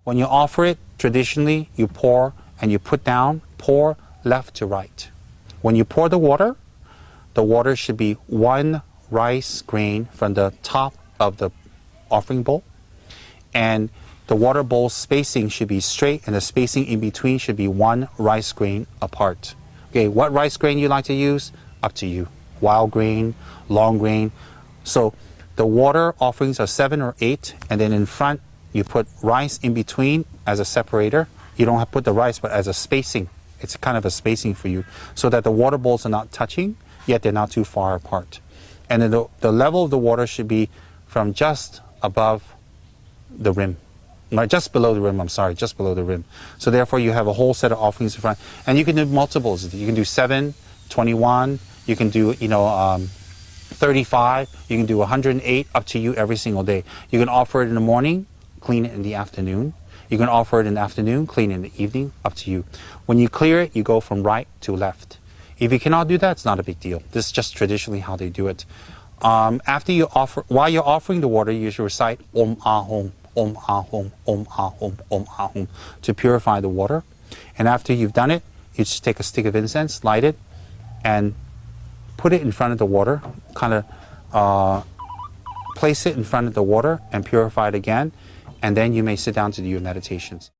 When you offer it, traditionally, you pour and you put down, pour left to right. When you pour the water should be one rice grain from the top of the offering bowl. And the water bowl spacing should be straight, and the spacing in between should be one rice grain apart. Okay, what rice grain you like to use? Up to you. Wild grain, long grain. So the water offerings are 7 or 8, and then in front, you put rice in between as a separator. You don't have to put the rice, but as a spacing. It's kind of a spacing for you, so that the water bowls are not touching, yet they're not too far apart. And then the level of the water should be from just above the rim. Right, just below the rim, I'm sorry, just below the rim. So therefore you have a whole set of offerings in front. And you can do multiples. You can do 7, 21, you can do, 35, you can do 108, up to you every single day. You can offer it in the morning, clean it in the afternoon. You can offer it in the afternoon, clean it in the evening, up to you. When you clear it, you go from right to left. If you cannot do that, it's not a big deal. This is just traditionally how they do it. After you offer, while you're offering the water, you should recite Om Ahom, Om Ahom, Om Ahom, Om Ahom to purify the water. And after you've done it, you just take a stick of incense, light it, and put it in front of the water, kind of place it in front of the water and purify it again. And then you may sit down to do your meditations.